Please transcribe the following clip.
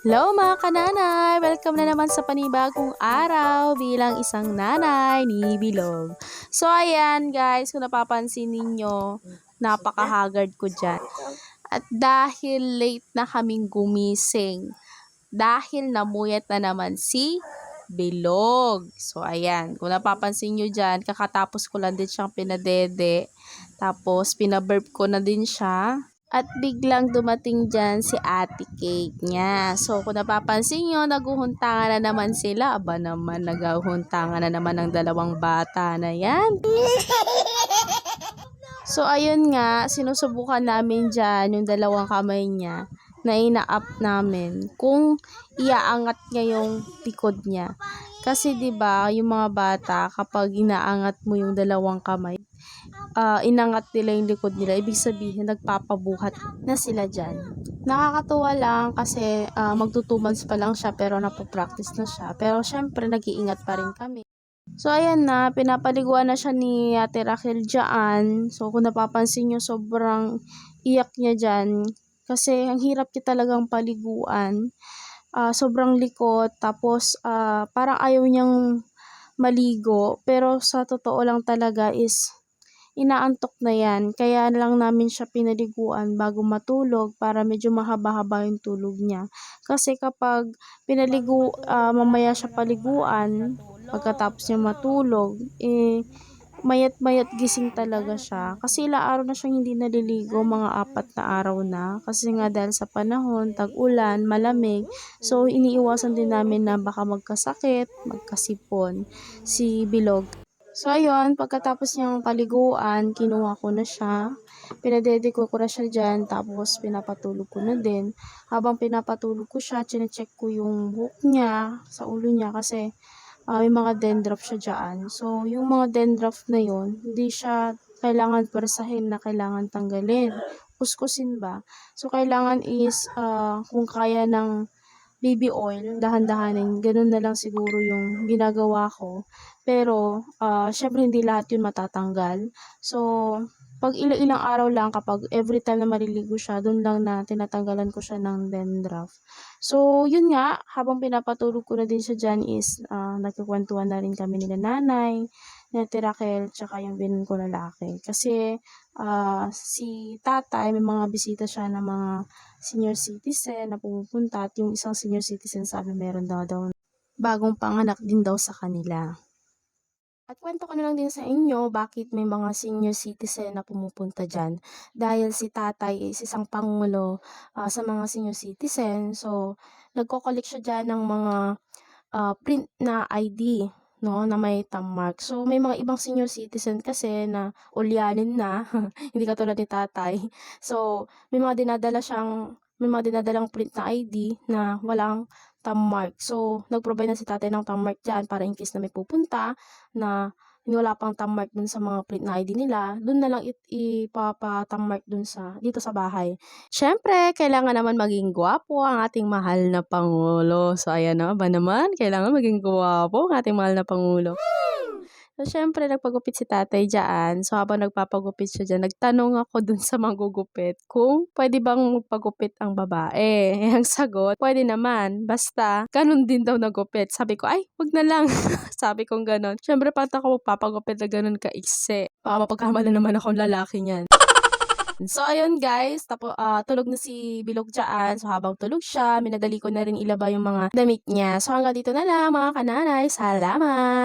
Hello mga kananay! Welcome na naman sa panibagong araw bilang isang nanay ni Bilog. So ayan guys, kung napapansin ninyo, napaka-haggard ko dyan. At dahil late na kaming gumising, dahil namuyat na naman si Bilog. So ayan, kung napapansin nyo dyan, kakatapos ko lang din siyang pinadede. Tapos pinaburp ko na din siya. At biglang dumating dyan si Ate Cake niya. So, kung napapansin nyo, naguhuntangan na naman sila. Aba naman, naguhuntangan na naman ng dalawang bata na yan. So, ayun nga, sinusubukan namin dyan yung dalawang kamay niya na ina-up namin kung iaangat niya yung likod niya. Kasi 'di ba, yung mga bata kapag inaangat mo yung dalawang kamay, inangat nila yung likod nila, ibig sabihin nagpapabuhat na sila dyan. Nakakatuwa lang kasi magto 2 months pa lang siya pero napopractice na siya. Pero syempre nag-iingat pa rin kami. So ayan na, pinapaliguan na siya ni Ate Raquel dyan. So kung napapansin nyo, sobrang iyak niya dyan. Kasi ang hirap niya talagang paliguan. Sobrang likot. Tapos parang ayaw niyang maligo. Pero sa totoo lang talaga is inaantok na yan. Kaya lang namin siya pinaliguan bago matulog para medyo mahaba-haba yung tulog niya. Kasi kapag mamaya siya paliguan, pagkatapos niya matulog, mayat-mayat gising talaga siya. Kasi ilang araw na siyang hindi naliligo, mga 4 na araw na. Kasi nga dahil sa panahon, tag-ulan, malamig. So, iniiwasan din namin na baka magkasakit, magkasipon si Bilog. So, ayun, pagkatapos niyang paliguan, kinuha ko na siya. Pinadede ko na siya dyan, tapos pinapatulog ko na din. Habang pinapatulog ko siya, chinecheck ko yung buhok niya, sa ulo niya, kasi may mga dandruff siya dyan. So, yung mga dandruff na yun, hindi siya kailangan persahin na kailangan tanggalin. Kuskusin ba? So, kailangan is, kung kaya ng baby oil, dahan-dahanin, ganun na lang siguro yung ginagawa ko. Pero, syempre hindi lahat yun matatanggal. So, pag ilang araw lang, kapag every time na maliligo siya, dun lang na tinatanggalan ko siya ng dandruff. So, yun nga, habang pinapatulog ko na din siya dyan is, nagkukwentuhan na rin kami nila nanay, ni Raquel, tsaka yung binan ko lalaki. Kasi, si tatay, may mga bisita siya ng mga senior citizen na pumupunta, at yung isang senior citizen sabi meron daw bagong panganak din daw sa kanila. At kwento ko na lang din sa inyo bakit may mga senior citizen na pumupunta dyan. Dahil si tatay is isang pangulo sa mga senior citizen. So, nagko-collect siya dyan ng mga print na ID, no, na may thumb mark. So, may mga ibang senior citizen kasi na ulyanin na, hindi katulad ni tatay. So, may mga dinadalang print na ID na walang thumb mark. So, nag-provide na si tatay ng thumb mark dyan para in case na may pupunta na wala pang thumb mark dun sa mga print na ID nila, dun na lang ipapa-thumb mark dun dito sa bahay. Siyempre, kailangan naman maging gwapo ang ating mahal na Pangulo. So, ayan na ba naman? Kailangan maging gwapo ang ating mahal na Pangulo. So, siyempre, nagpagupit si tatay dyan. So, habang nagpapagupit siya dyan, nagtanong ako dun sa manggugupit kung pwede bang magpagupit ang babae. Ang sagot, pwede naman. Basta, ganun din daw nagupit. Sabi ko, ay, wag na lang. Sabi kong ganun. Siyempre, pag ako magpapagupit na ganun kaiksi. Baka mapagkamala naman akong lalaki niyan. So, ayun guys, tulog na si Bilog dyan. So, habang tulog siya, minadali ko na rin ilaba yung mga damit niya. So, hanggang dito na lang mga kananay. Salamat!